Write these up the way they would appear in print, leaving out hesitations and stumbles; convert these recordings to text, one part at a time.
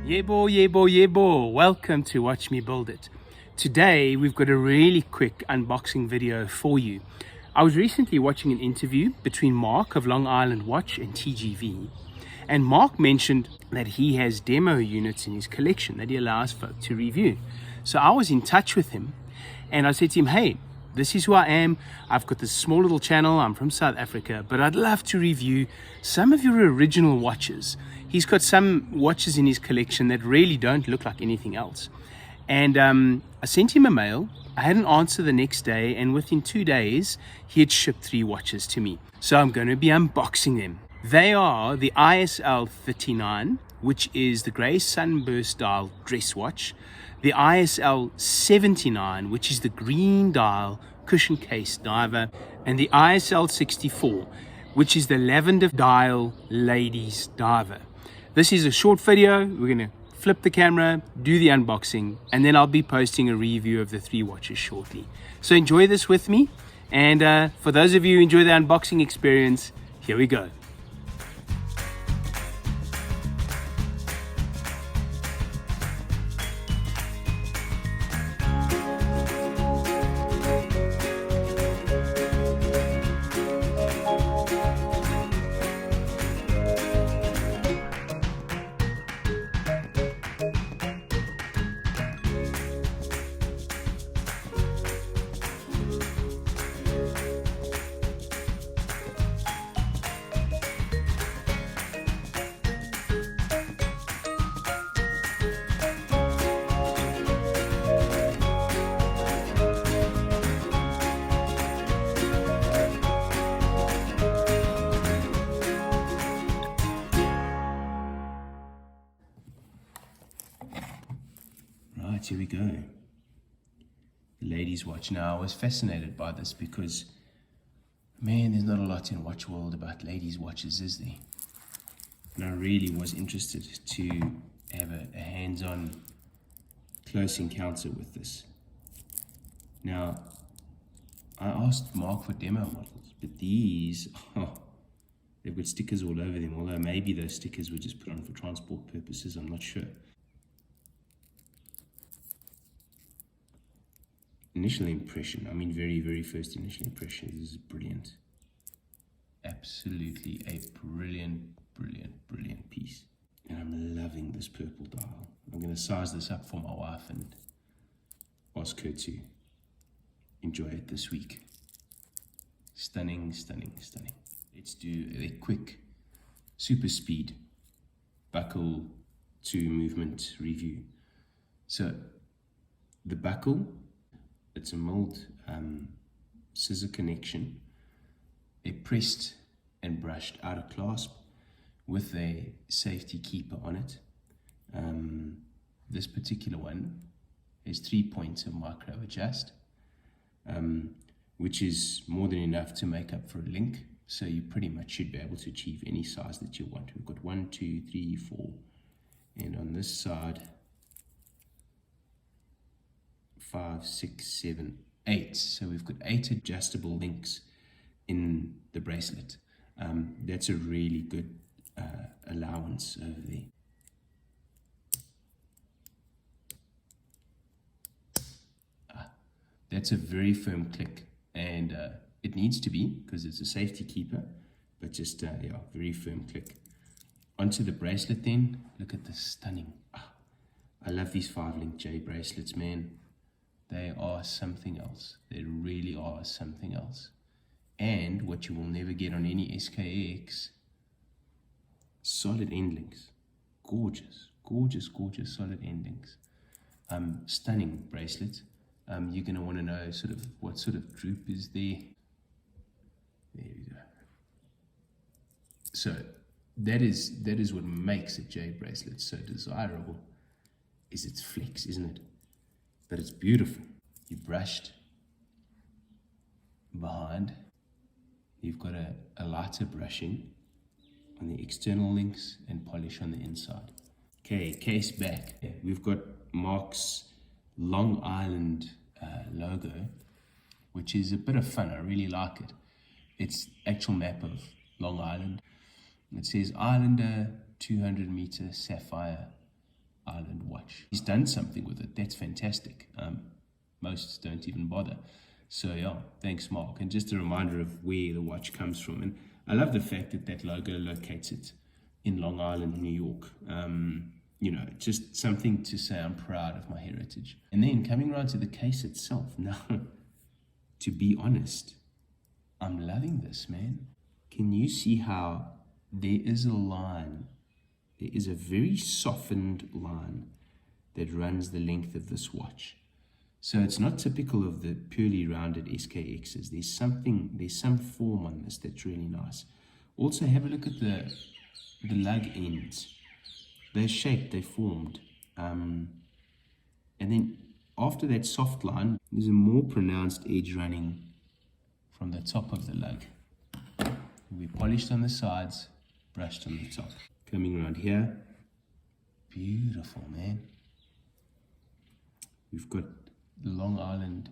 Yebo. Welcome to Watch Me Build It. Today we've got a really quick unboxing video for you. I was recently watching an interview between Mark of Long Island Watch and TGV, and Mark mentioned that he has demo units in his collection that he allows folk to review. So I was in touch with him and I said to him, hey, this is who I am. I've got this small little channel. I'm from South Africa, but I'd love to review some of your original watches. He's got some watches in his collection that really don't look like anything else. And I sent him a mail. I had an answer the next day, and within 2 days, he had shipped 3 watches to me. So I'm going to be unboxing them. They are the ISL 39, which is the grey sunburst dial dress watch, the ISL 79, which is the green dial cushion case diver, and the ISL 64, which is the lavender dial ladies diver. This is a short video. We're going to flip the camera, do the unboxing, and then I'll be posting a review of the 3 watches shortly. So enjoy this with me, and for those of you who enjoy the unboxing experience, here we go. Right, here we go. The ladies' watch. Now, I was fascinated by this because, man, there's not a lot in watch world about ladies' watches, is there? And I really was interested to have a hands-on, close encounter with this. Now, I asked Mark for demo models, but these, they've got stickers all over them, although maybe those stickers were just put on for transport purposes, I'm not sure. Initial impression, I mean very first initial impression, this is brilliant. Absolutely a brilliant piece. And I'm loving this purple dial. I'm going to size this up for my wife and ask her to enjoy it this week. Stunning. Let's do a quick super speed buckle to movement review. So the buckle, it's a milled scissor connection, a pressed and brushed outer clasp with a safety keeper on it. This particular one has 3 points of micro adjust, which is more than enough to make up for a link. So you pretty much should be able to achieve any size that you want. We've got 1, 2, 3, 4, and on this side, 5, 6, 7, 8. So we've got 8 adjustable links in the bracelet. That's a really good allowance over there. That's a very firm click, and it needs to be because it's a safety keeper, but just yeah, very firm click. Onto the bracelet then. Look at this stunning. I love these 5-link J bracelets, man. They are something else. They really are something else. And what you will never get on any SKX, solid end links. Gorgeous solid end links. Stunning bracelet. You're going to want to know sort of what sort of droop is there. There we go. So that is what makes a J bracelet so desirable, is its flex, isn't it? But it's beautiful. You brushed behind. You've got a lighter brushing on the external links and polish on the inside. Okay, case back. We've got Mark's Long Island logo, which is a bit of fun. I really like it. It's actual map of Long Island. It says Islander 200 meter sapphire Island watch. He's done something with it. That's fantastic. Most don't even bother. So yeah, thanks Mark. And just a reminder of where the watch comes from. And I love the fact that that logo locates it in Long Island, New York. You know, just something to say I'm proud of my heritage. And then coming around to the case itself. Now, to be honest, I'm loving this, man. Can you see how there is a line? There is a very softened line that runs the length of this watch. So it's not typical of the purely rounded SKXs. There's some form on this that's really nice. Also, have a look at the lug ends. They're shaped, they're formed. And then after that soft line, there's a more pronounced edge running from the top of the lug. We polished on the sides, brushed on the top. Coming around here, beautiful, man. We've got the Long Island,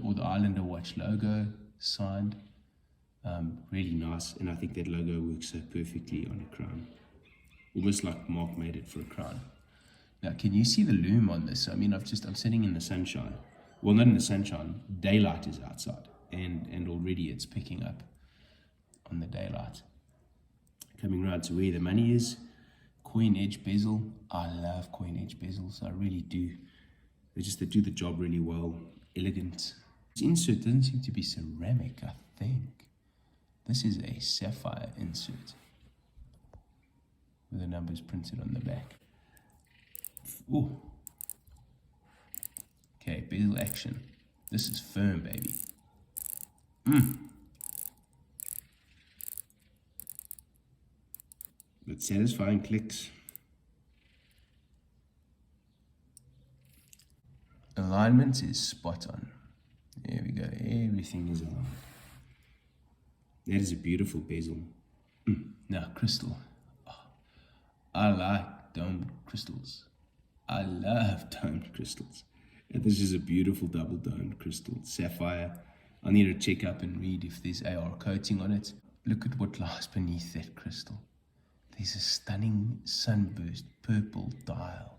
or the Islander watch logo signed. Really nice, and I think that logo works so perfectly on a crown. Almost like Mark made it for a crown. Now, can you see the loom on this? I mean, I'm sitting in the sunshine. Well, not in the sunshine. Daylight is outside, and already it's picking up on the daylight. Coming around to where the money is, coin edge bezel. I love coin edge bezels. I really do. They do the job really well. Elegant. This insert doesn't seem to be ceramic, I think. This is a sapphire insert with the numbers printed on the back. Ooh. Okay, bezel action. This is firm, baby. But satisfying clicks. Alignment is spot on. There we go. Everything is aligned. That is a beautiful bezel. Now, crystal. Oh, I like domed crystals. I love domed crystals. And this is a beautiful double domed crystal. Sapphire. I need to check up and read if there's AR coating on it. Look at what lies beneath that crystal. There's a stunning sunburst purple dial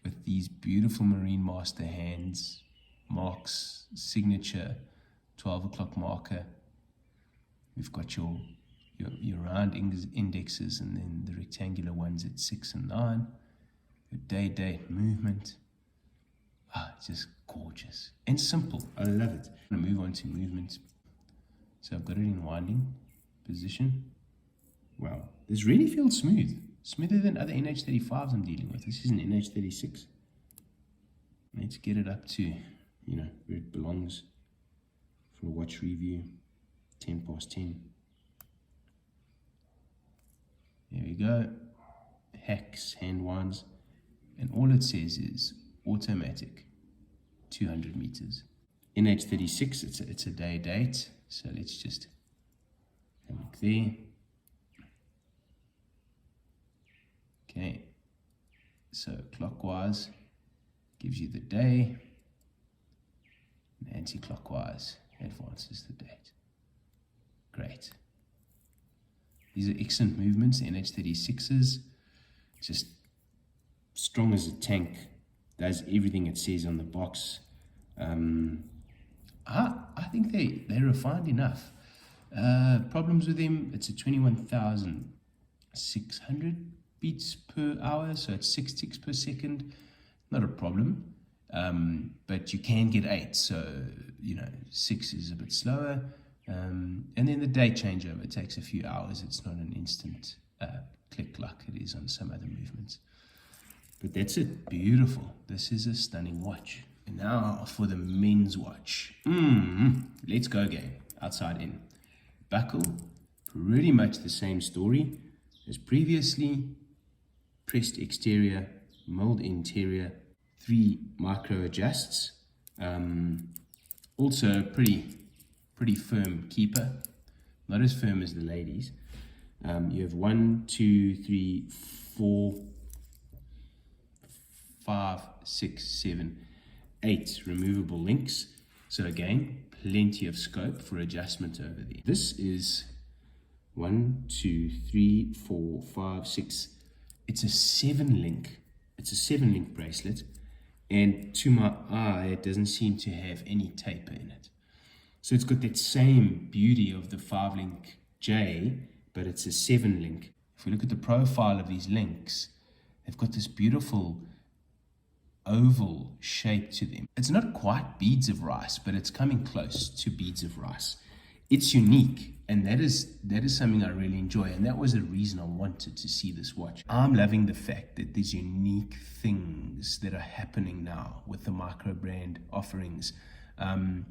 with these beautiful Marine Master hands, Mark's signature 12 o'clock marker. We've got your round indexes and then the rectangular ones at 6 and 9. Your date movement. It's just gorgeous and simple. I love it. I'm going to move on to movement. So I've got it in winding position. Wow, this really feels smooth. Smoother than other NH35s I'm dealing with. This is an NH36. Let's get it up to, where it belongs for a watch review. 10 past 10. There we go. Hacks, hand winds. And all it says is automatic, 200 meters. NH36, it's a day date. So let's just have a look there. Okay, so clockwise gives you the day, and anti-clockwise advances the date. Great. These are excellent movements, NH36s, just strong as a tank, does everything it says on the box. I think they're refined enough. Problems with them, it's a 21,600 beats per hour, so it's 6 ticks per second. Not a problem, but you can get 8, so 6 is a bit slower. And then the date changeover takes a few hours. It's not an instant click like it is on some other movements. But that's it. Beautiful. This is a stunning watch. And now for the men's watch. Let's go again. Outside in. Buckle, pretty much the same story as previously. Pressed exterior, mold interior, 3 micro adjusts. Also pretty firm keeper, not as firm as the ladies. You have 1, 2, 3, 4, 5, 6, 7, 8 removable links. So again, plenty of scope for adjustment over there. This is 1, 2, 3, 4, 5, 6, it's a 7-link. It's a 7-link bracelet, and to my eye, it doesn't seem to have any taper in it. So it's got that same beauty of the 5-link J, but it's a 7-link. If we look at the profile of these links, they've got this beautiful oval shape to them. It's not quite beads of rice, but it's coming close to beads of rice. It's unique, and that is something I really enjoy, and that was the reason I wanted to see this watch. I'm loving the fact that there's unique things that are happening now with the micro brand offerings, and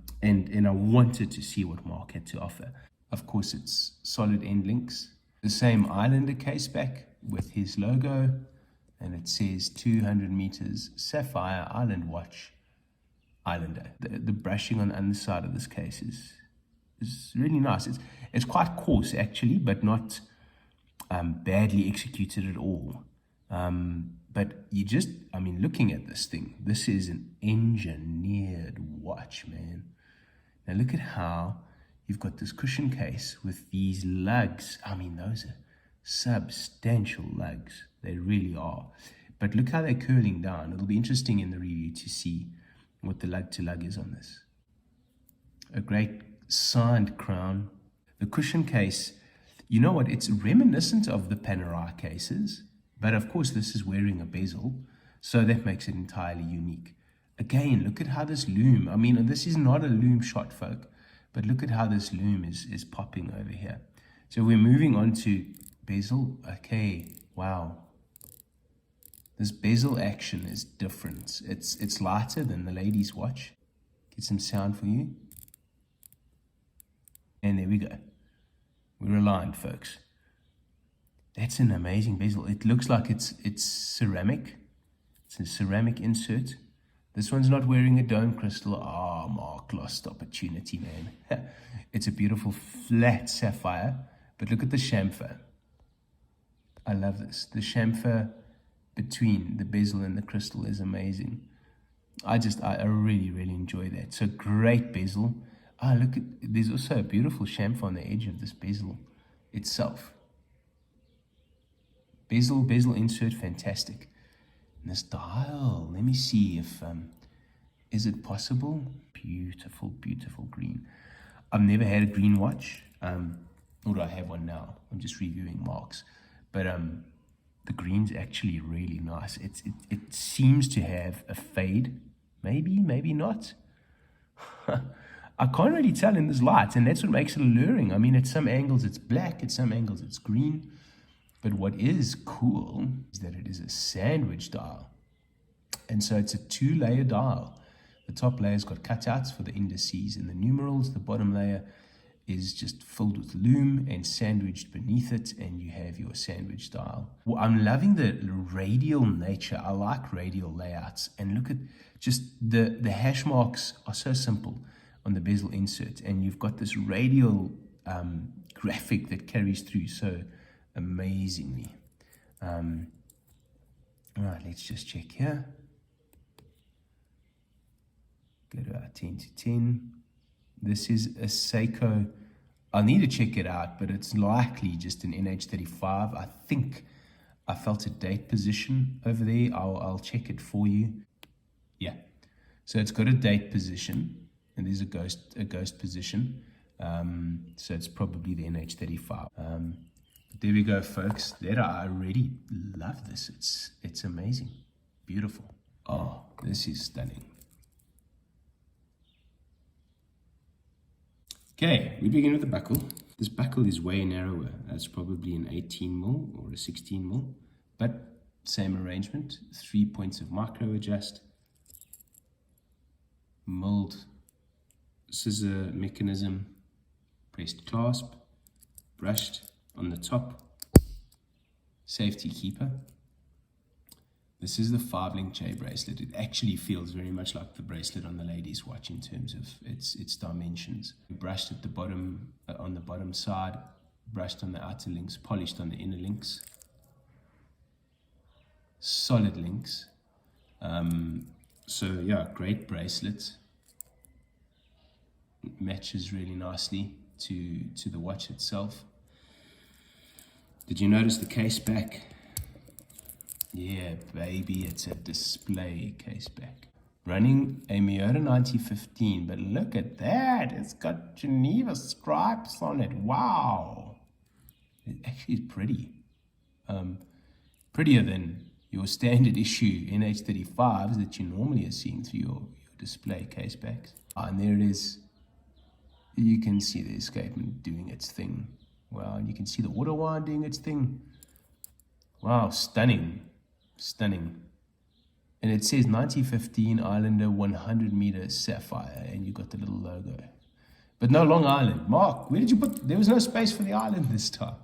I wanted to see what Mark had to offer. Of course, it's solid end links, the same Islander case back with his logo, and it says 200 meters sapphire island watch Islander. The brushing on the underside of this case is really nice. It's quite coarse actually, but not badly executed at all. But looking at this thing, this is an engineered watch, man. Now look at how you've got this cushion case with these lugs. I mean, those are substantial lugs. They really are. But look how they're curling down. It'll be interesting in the review to see what the lug to lug is on this. A great signed crown. The cushion case, you know what, it's reminiscent of the Panerai cases, but of course this is wearing a bezel, so that makes it entirely unique. Again, look at how this loom, I mean, this is not a loom shot, folk, but look at how this loom is popping over here. So we're moving on to bezel. Okay, wow. This bezel action is different. It's lighter than the lady's watch. Get some sound for you. And there we go. We're aligned, folks. That's an amazing bezel. It looks like it's ceramic. It's a ceramic insert. This one's not wearing a dome crystal. Ah, Mark lost opportunity, man. It's a beautiful flat sapphire. But look at the chamfer. I love this. The chamfer between the bezel and the crystal is amazing. I really, really enjoy that. So great bezel. Ah, look at, there's also a beautiful chamfer on the edge of this bezel itself. Bezel insert, fantastic. And this dial, let me see if, is it possible? Beautiful, beautiful green. I've never had a green watch, nor do I have one now. I'm just reviewing Mark's. But the green's actually really nice. It seems to have a fade, maybe not. I can't really tell in this light, and that's what makes it alluring. I mean, at some angles it's black, at some angles it's green. But what is cool is that it is a sandwich dial. And so it's a 2-layer dial. The top layer's got cutouts for the indices and the numerals. The bottom layer is just filled with loom and sandwiched beneath it, and you have your sandwich dial. Well, I'm loving the radial nature. I like radial layouts. And look at just the hash marks are so simple on the bezel insert, and you've got this radial graphic that carries through so amazingly. All right, let's just check here. Go to our 10 to 10. This is a Seiko. I'll need to check it out, but it's likely just an NH35. I think I felt a date position over there. I'll check it for you. Yeah, so it's got a date position, and there's a ghost position. So it's probably the NH35. There we go, folks. I really love this. It's amazing, beautiful. Oh, this is stunning. Okay, we begin with the buckle. This buckle is way narrower. It's probably an 18mm or a 16mm, but same arrangement. 3 points of micro adjust, milled scissor mechanism, pressed clasp, brushed on the top, safety keeper. This is the 5-link J bracelet. It actually feels very much like the bracelet on the lady's watch in terms of its dimensions. Brushed at the bottom, on the bottom side, brushed on the outer links, polished on the inner links. Solid links. So yeah, great bracelet. It matches really nicely to the watch itself. Did you notice the case back? Yeah, baby, it's a display case back. Running a Miota 9015, but look at that. It's got Geneva stripes on it. Wow. It actually is pretty. Prettier than your standard issue NH35s that you normally are seeing through your display case backs. And there it is. You can see the escapement doing its thing. Wow, and you can see the auto wind doing its thing. Wow, stunning. Stunning. And it says 9015 Islander 100 meter sapphire, and you got the little logo. But no Long Island. Mark, where did you put? There was no space for the island this time.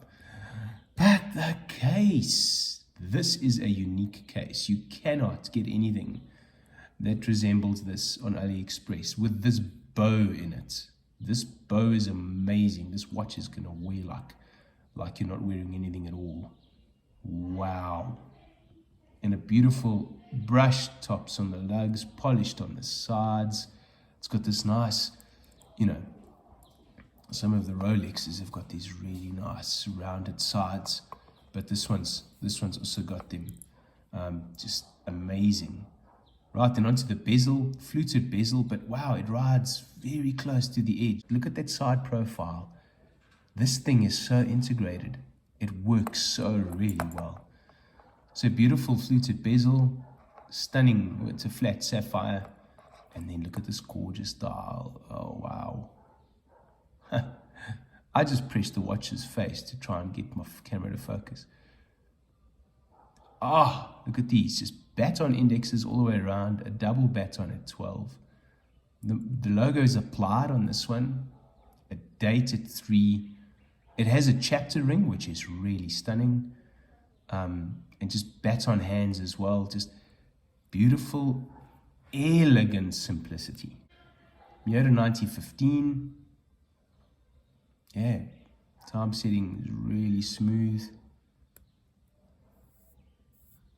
But the case. This is a unique case. You cannot get anything that resembles this on AliExpress with this bow in it. This bow is amazing. This watch is gonna wear like you're not wearing anything at all. Wow. And a beautiful brush tops on the lugs, polished on the sides. It's got this nice, some of the Rolexes have got these really nice rounded sides, but this one's also got them. Just amazing. Right, then onto the bezel, fluted bezel, but wow, it rides very close to the edge. Look at that side profile. This thing is so integrated. It works so really well. So beautiful fluted bezel, stunning, it's a flat sapphire. And then look at this gorgeous dial. Oh, wow. I just pressed the watch's face to try and get my camera to focus. Ah, look at these, just baton indexes all the way around, a double baton at 12. The logo is applied on this one, a date at 3. It has a chapter ring, which is really stunning. And just baton hands as well, just beautiful, elegant simplicity. Miota 9015. Yeah, time setting is really smooth.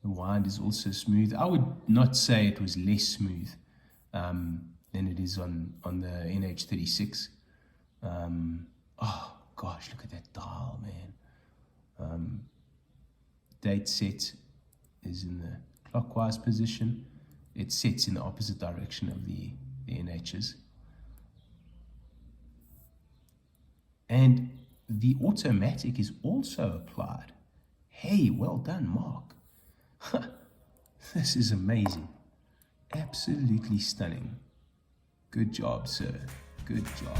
The wind is also smooth. I would not say it was less smooth than it is on the NH36. Oh gosh, look at that dial, man. Date set is in the clockwise position. It sets in the opposite direction of the NHs. And the automatic is also applied. Hey, well done, Mark. This is amazing. Absolutely stunning. Good job, sir. Good job.